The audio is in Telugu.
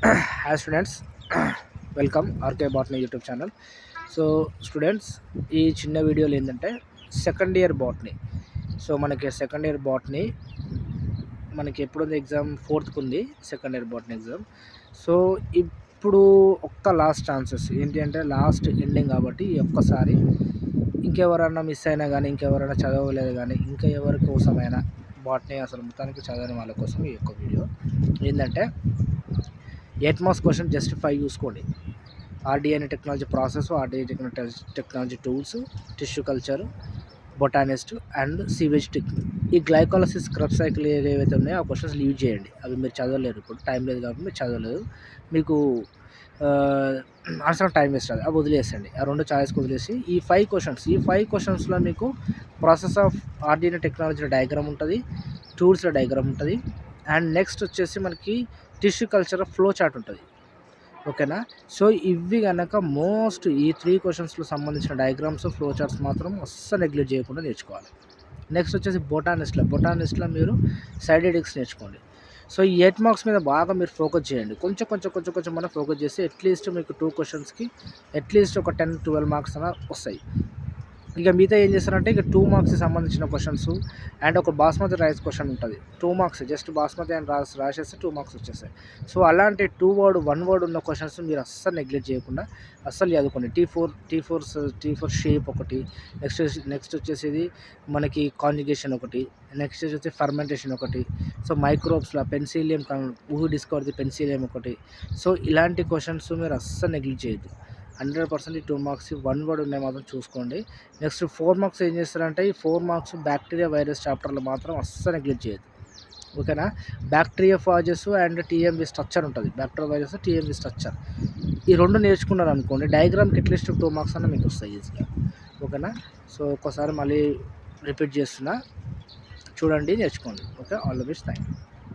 Hi students, welcome RK botany YouTube channel. So students, ఈ చిన్న వీడియోలో ఏంటంటే సెకండ్ ఇయర్ బాట్నీ. సో మనకి సెకండ్ ఇయర్ బాట్నీ మనకి ఎప్పుడు ఉంది ఎగ్జామ్? 4th ఉంది second year botany exam. So ఇప్పుడు ఒక్క లాస్ట్ ఛాన్సెస్ ఏంటి అంటే లాస్ట్ ఎండింగ్ కాబట్టి ఈ ఒక్కసారి ఇంకెవరన్నా మిస్ అయినా కానీ, ఇంకెవరైనా చదవలేదు కానీ, ఇంకా ఎవరి కోసమైనా బాట్నీ అసలు మొత్తానికి చదవని వాళ్ళ కోసం ఈ యొక్క వీడియో ఏంటంటే 8 మార్క్స్ క్వశ్చన్ జస్ట్ 5 చూసుకోండి. RDNA technology process, rDNA technology tools, tissue culture, botanist and sewage technique. ఈ గ్లైకాలసిస్ స్క్రబ్ సైకిల్ ఏవైతే ఉన్నాయో ఆ క్వశ్చన్స్ లీవ్ చేయండి. అవి మీరు చదవలేరు, ఇప్పుడు టైం లేదు కాబట్టి మీరు చదవలేదు. మీకు అనవసరం టైం వేస్ట్ అది, అవి వదిలేసండి. ఆ 2 చాయిస్కి వదిలేసి ఈ 5 క్వశ్చన్స్లో మీకు process of rDNA technology diagram ఉంటుంది, టూల్స్లో డయాగ్రామ్ ఉంటుంది, అండ్ నెక్స్ట్ వచ్చేసి మనకి టిష్యూ కల్చర్ ఫ్లో చార్ట్ ఉంటుంది. ఓకేనా? సో ఇవి కనుక మోస్ట్ ఈ 3 క్వశ్చన్స్లో సంబంధించిన డయాగ్రామ్స్, ఫ్లో చార్ట్స్ మాత్రం అస్సలు నెగ్లెక్ట్ చేయకుండా నేర్చుకోవాలి. నెక్స్ట్ వచ్చేసి బొటానిస్ట్లో మీరు సైడ్ ఎడిక్స్ నేర్చుకోండి. సో ఈ 8 మార్క్స్ మీద బాగా మీరు ఫోకస్ చేయండి. కొంచెం మనం ఫోకస్ చేసి అట్లీస్ట్ మీకు 2 క్వశ్చన్స్కి అట్లీస్ట్ ఒక 10-12 మార్క్స్ అలా వస్తాయి. ఇక మిగతా ఏం చేస్తారంటే ఇక 2 మార్క్స్కి సంబంధించిన క్వశ్చన్స్ అండ్ ఒక బాస్మతి రైస్ క్వశ్చన్ ఉంటుంది. 2 మార్క్స్ జస్ట్ బాస్మతి అని రాసేస్తే 2 మార్క్స్ వచ్చేస్తాయి. సో అలాంటి 2 వర్డ్ 1 వర్డ్ ఉన్న క్వశ్చన్స్ మీరు అస్సలు నెగ్లెక్ట్ చేయకుండా అస్సలు చదువుకోండి. టీ ఫోర్ షేప్ ఒకటి, నెక్స్ట్ వచ్చేసి మనకి కాంజుగేషన్ ఒకటి, నెక్స్ట్ వచ్చేసి ఫర్మెంటేషన్ ఒకటి, సో మైక్రోబ్స్లో పెన్సిలియం డిస్కవర్ ది పెన్సిలియం ఒకటి. సో ఇలాంటి క్వశ్చన్స్ మీరు అస్సలు నెగ్లెక్ట్ చేయొద్దు. 100% ఈ 2 మార్క్స్ 1 వర్డ్ ఉన్నాయి మాత్రం చూసుకోండి. నెక్స్ట్ 4 మార్క్స్ ఏం చేస్తారంటే ఈ 4 మార్క్స్ బ్యాక్టీరియా వైరస్ చాప్టర్లో మాత్రం అస్సలు నెగ్లెక్ట్ చేయొద్దు. ఓకేనా? బ్యాక్టీరియోఫాజెస్ అండ్ టీఎంవి స్ట్రక్చర్ ఉంటుంది. బ్యాక్టీరియా వైరస్, టీఎంవి స్ట్రక్చర్, ఈ 2 నేర్చుకున్నారు అనుకోండి, డయాగ్రామ్కి అట్లీస్ట్ 2 మార్క్స్ అన్న మీకు వస్తాయి ఈజీగా. ఓకేనా? సో ఒక్కసారి మళ్ళీ రిపీట్ చేస్తున్నా, చూడండి, నేర్చుకోండి. Okay, all the best. Thank you.